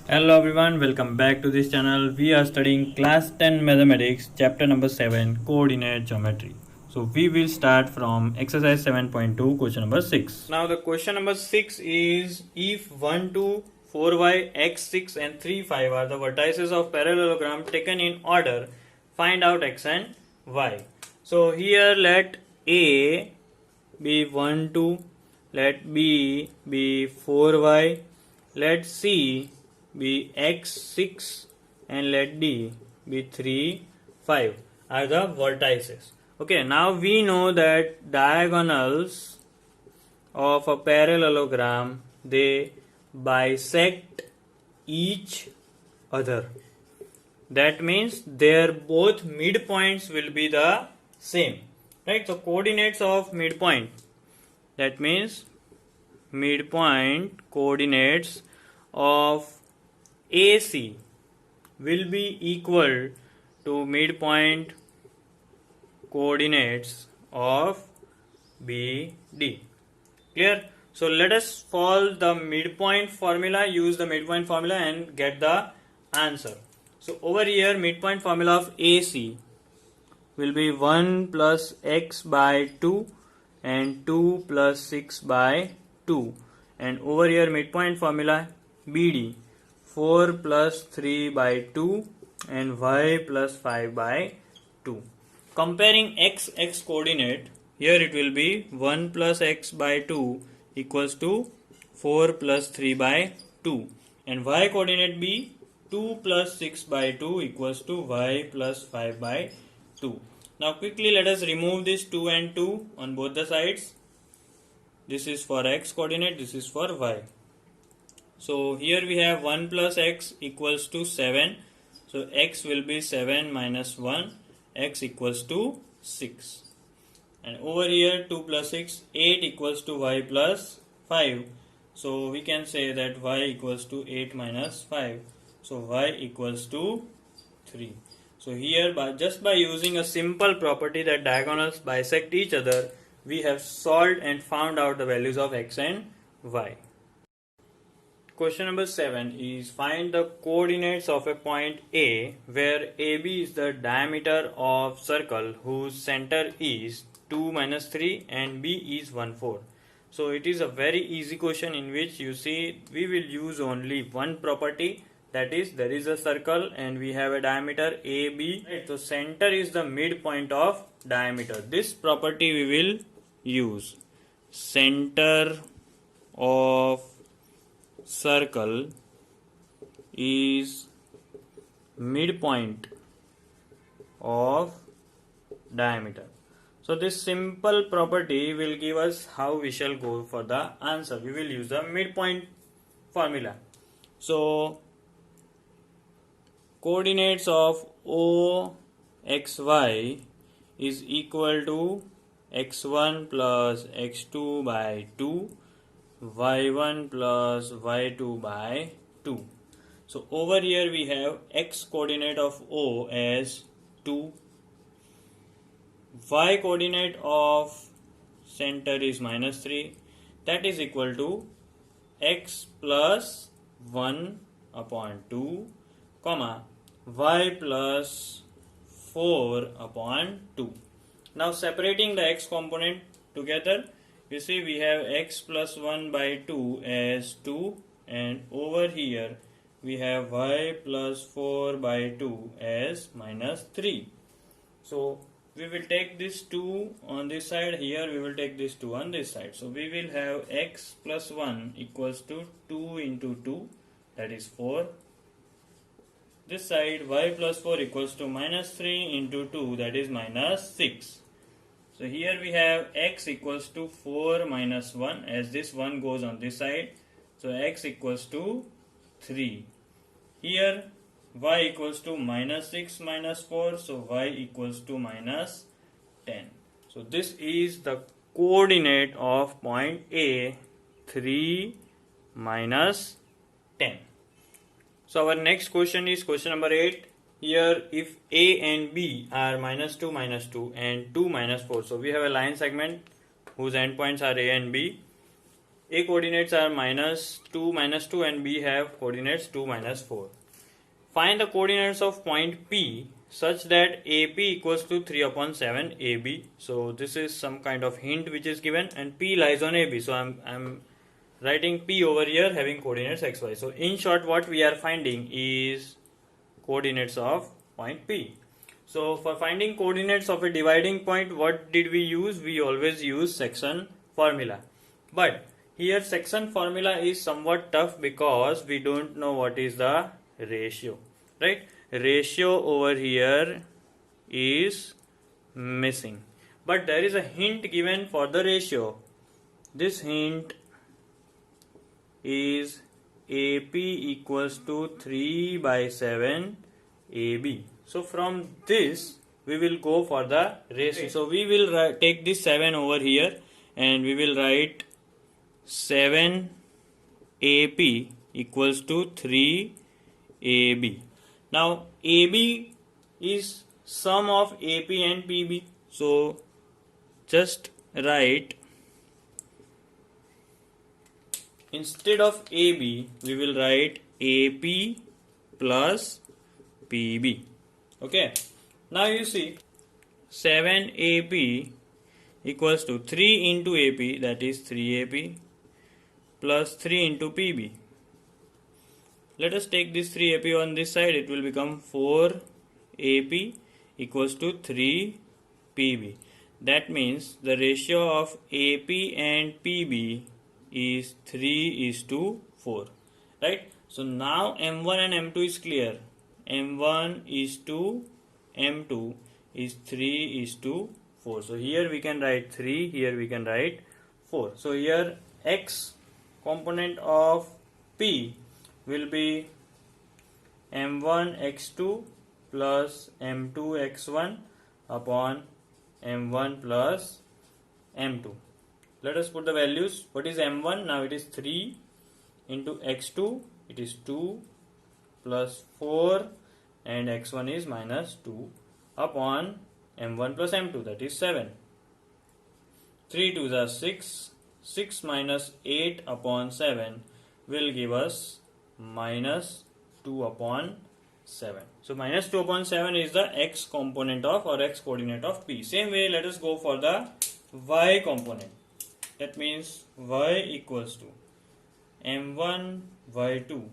Hello everyone, welcome back to this channel. We are studying class 10 mathematics chapter number 7 coordinate geometry. So we will start from exercise 7.2 question number 6. Now the question number 6 is if 1 2 4y x 6 and 3 5 are the vertices of parallelogram taken in order, find out x and y. So here let A be 1 2, let B be 4y, let C be x6 and let D be 3 5 are the vertices. Okay, now we know that diagonals of a parallelogram, they bisect each other. That means their both midpoints will be the same, right? So coordinates of midpoint, that means midpoint coordinates of AC will be equal to midpoint coordinates of BD. Clear? So let us solve the midpoint formula, use the midpoint formula and get the answer. So over here midpoint formula of AC will be 1 plus x by 2 and 2 plus 6 by 2, and over here midpoint formula BD 4 plus 3 by 2 and y plus 5 by 2. Comparing x coordinate, here it will be 1 plus x by 2 equals to 4 plus 3 by 2, and y coordinate be 2 plus 6 by 2 equals to y plus 5 by 2. Now quickly let us remove this 2 and 2 on both the sides. This is for x coordinate, this is for y. So here we have 1 plus x equals to 7. So x will be 7 minus 1, x equals to 6. And over here 2 plus 6, 8 equals to y plus 5. So we can say that y equals to 8 minus 5. So y equals to 3. So here just by using a simple property that diagonals bisect each other, we have solved and found out the values of x and y. Question number 7 is find the coordinates of a point A where AB is the diameter of circle whose center is 2 minus 3 and B is 1 4. So it is a very easy question in which you see we will use only one property, that is there is a circle and we have a diameter AB. Right, so center is the midpoint of diameter. This property we will use. Center of circle is midpoint of diameter. So this simple property will give us how we shall go for the answer. We will use the midpoint formula. So coordinates of OXY is equal to x1 plus x2 by 2, y1 plus y2 by 2. So over here we have x coordinate of O as 2, y coordinate of center is minus 3, that is equal to x plus 1 upon 2, comma y plus 4 upon 2. Now separating the x component together, you see we have x plus 1 by 2 as 2, and over here we have y plus 4 by 2 as minus 3. So we will take this 2 on this side, here we will take this 2 on this side. So we will have x plus 1 equals to 2 into 2, that is 4. This side y plus 4 equals to minus 3 into 2, that is minus 6. So here we have x equals to 4 minus 1, as this 1 goes on this side. So x equals to 3. Here y equals to minus 6 minus 4, so y equals to minus 10. So this is the coordinate of point A, 3 minus 10. So our next question is question number 8. Here if A and B are minus 2 and 2 minus 4, so we have a line segment whose endpoints are A and B. A coordinates are -2, -2 and B have coordinates 2, -4. Find the coordinates of point P such that AP equals to 3 upon 7 AB. So this is some kind of hint which is given, and P lies on AB. So I'm writing P over here having coordinates XY. So in short, what we are finding is coordinates of point P. So for finding coordinates of a dividing point, what did we use? We always use section formula. But here section formula is somewhat tough because we don't know what is the ratio, right? Ratio over here is missing. But there is a hint given for the ratio. This hint is AP equals to 3 by 7 AB. So from this we will go for the ratio. So we will take this 7 over here and we will write 7 AP equals to 3 AB. Now AB is sum of AP and PB. So just write, instead of AB we will write AP plus PB. Okay. Now you see 7 AP equals to 3 into AP, that is 3 AP plus 3 into PB. Let us take this 3 AP on this side. It will become 4 AP equals to 3 PB. That means the ratio of AP and PB is 3:4. Right? So now M1 and M2 is clear. M1 is to M2 is 3:4. So here we can write 3, here we can write 4. So here X component of P will be M1 X2 plus M2 X1 upon M1 plus M2. Let us put the values. What is M1? Now it is 3 into X2, it is 2 plus 4, and X1 is -2 upon M1 plus M2, that is 7. 3 2s are 6. 6 minus 8 upon 7 will give us -2 upon 7. So -2 upon 7 is the X component of or X coordinate of P. Same way, let us go for the Y component. That means Y equals to M1 Y2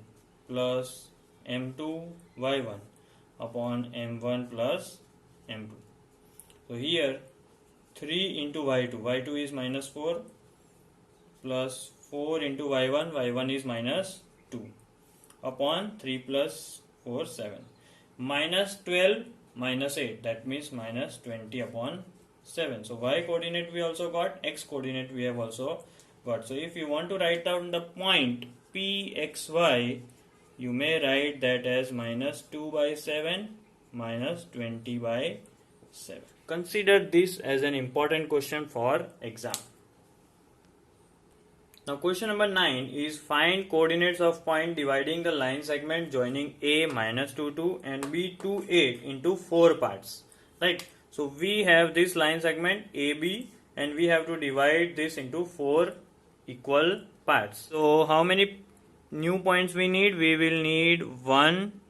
plus M2 Y1 upon M1 plus M2. So here 3 into Y2, Y2 is -4 plus 4 into Y1, Y1 is -2 upon 3 plus 4, 7. -12 minus 8, that means -20 upon 7. So Y coordinate we also got, X coordinate we have also got. So if you want to write down the point PXY, you may write that as -2 by 7 -20 by 7. Consider this as an important question for exam. Now question number 9 is find coordinates of point dividing the line segment joining A -22 and B 28 into 4 parts. Right. So we have this line segment AB and we have to divide this into 4 equal parts. So how many new points we need? We will need 1,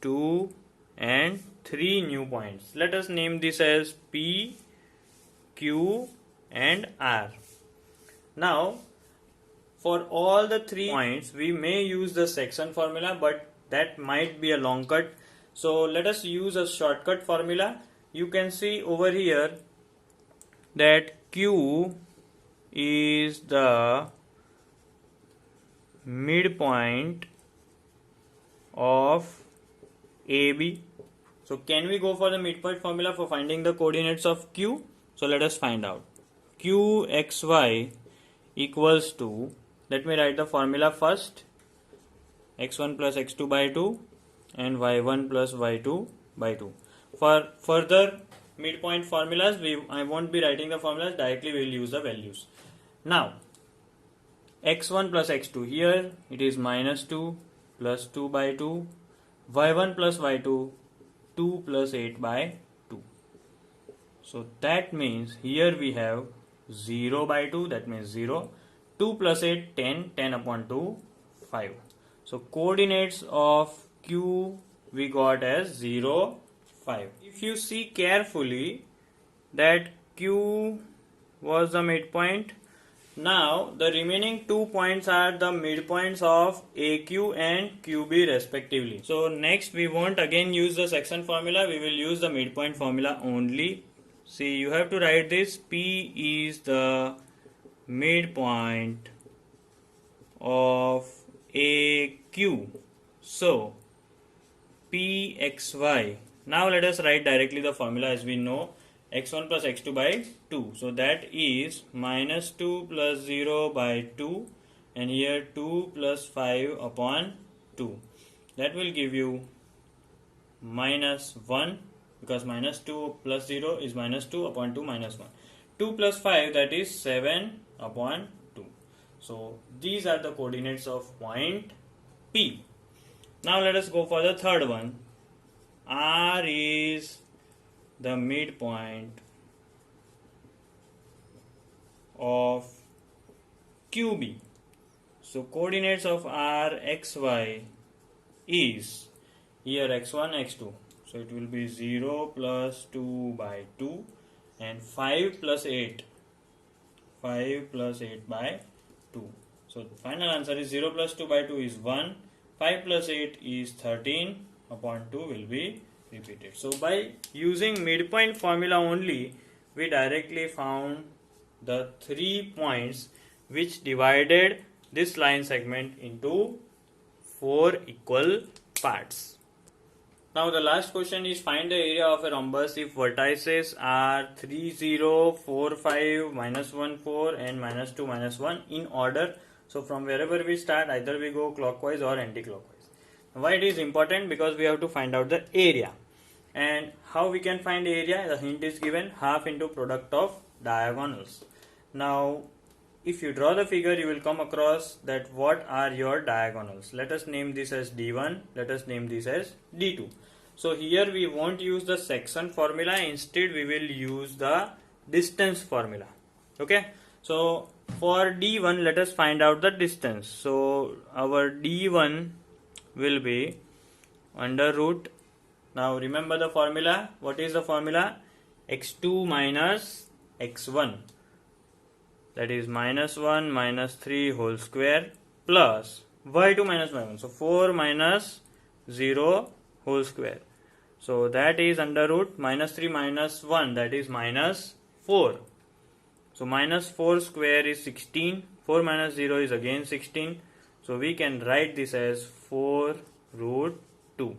2 and 3 new points. Let us name this as P, Q and R. Now for all the 3 points we may use the section formula, but that might be a long cut. So let us use a shortcut formula. You can see over here that Q is the midpoint of AB. So can we go for the midpoint formula for finding the coordinates of Q? So let us find out. QXY equals to, let me write the formula first, x1 plus x2 by 2 and y1 plus y2 by 2. For further midpoint formulas, I won't be writing the formulas, directly we will use the values. Now x1 plus x2, here it is -2 plus 2 by 2, y1 plus y2, 2 plus 8 by 2. So that means here we have 0 by 2, that means 0, 2 plus 8, 10, 10 upon 2, 5. So coordinates of Q we got as 0, 5. If you see carefully that Q was the midpoint, now the remaining 2 points are the midpoints of AQ and QB respectively. So next we won't again use the section formula, we will use the midpoint formula only. See, you have to write this: P is the midpoint of AQ. So PXY. Now let us write directly the formula as we know. X1 plus x2 by 2. So that is minus 2 plus 0 by 2, and here 2 plus 5 upon 2. That will give you minus 1, because minus 2 plus 0 is minus 2 upon 2 minus 1. 2 plus 5, that is 7 upon 2. So these are the coordinates of point P. Now let us go for the third one. R is the midpoint of QB. So coordinates of R, XY is here x1, x2. So it will be 0 plus 2 by 2 and 5 plus 8. 5 plus 8 by 2. So the final answer is 0 plus 2 by 2 is 1. 5 plus 8 is 13 upon 2 will be repeated. So by using midpoint formula only, we directly found the 3 points which divided this line segment into 4 equal parts. Now the last question is: find the area of a rhombus if vertices are 3, 0, 4, 5, minus 1, 4 and minus 2, minus 1 in order. So from wherever we start, either we go clockwise or anti-clockwise. Why it is important? Because we have to find out the area. And how we can find area? The hint is given: half into product of diagonals. Now if you draw the figure, you will come across that what are your diagonals. Let us name this as D1, let us name this as D2. So here we won't use the section formula, instead we will use the distance formula. Okay, so for D1 let us find out the distance. So our D1 will be under root. Now remember the formula. What is the formula? x2 minus x1, that is minus 1 minus 3 whole square, plus y2 minus y1. So 4 minus 0 whole square. So that is under root minus 3 minus 1, that is minus 4. So minus 4 square is 16. 4 minus 0 is again 16. So we can write this as 4 root 2.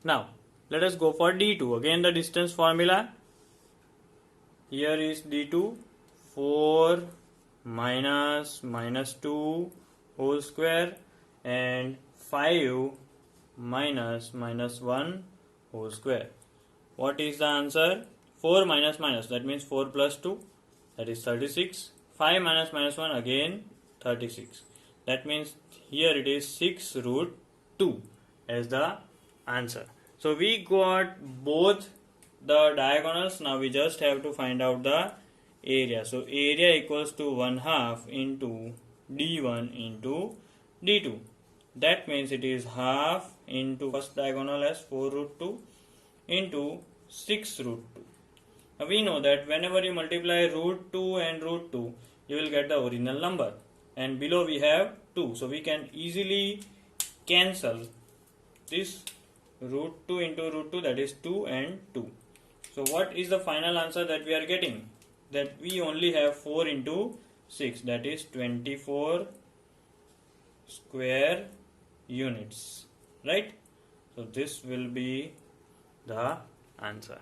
Now let us go for D2. Again the distance formula. Here is D2. 4 minus 2 whole square and 5 minus 1 whole square. What is the answer? 4 minus minus, that means 4 plus 2, that is 36. 5 minus 1 again 36. That means here it is 6 root 2 as the answer. So we got both the diagonals. Now we just have to find out the area. So area equals to 1/2 into D1 into D2. That means it is half into first diagonal as 4 root 2 into 6 root 2. Now we know that whenever you multiply root 2 and root 2, you will get the original number. And below we have 2. So we can easily cancel this root 2 into root 2, that is 2 and 2. So what is the final answer that we are getting? That we only have 4 into 6, that is 24 square units, right? So this will be the answer.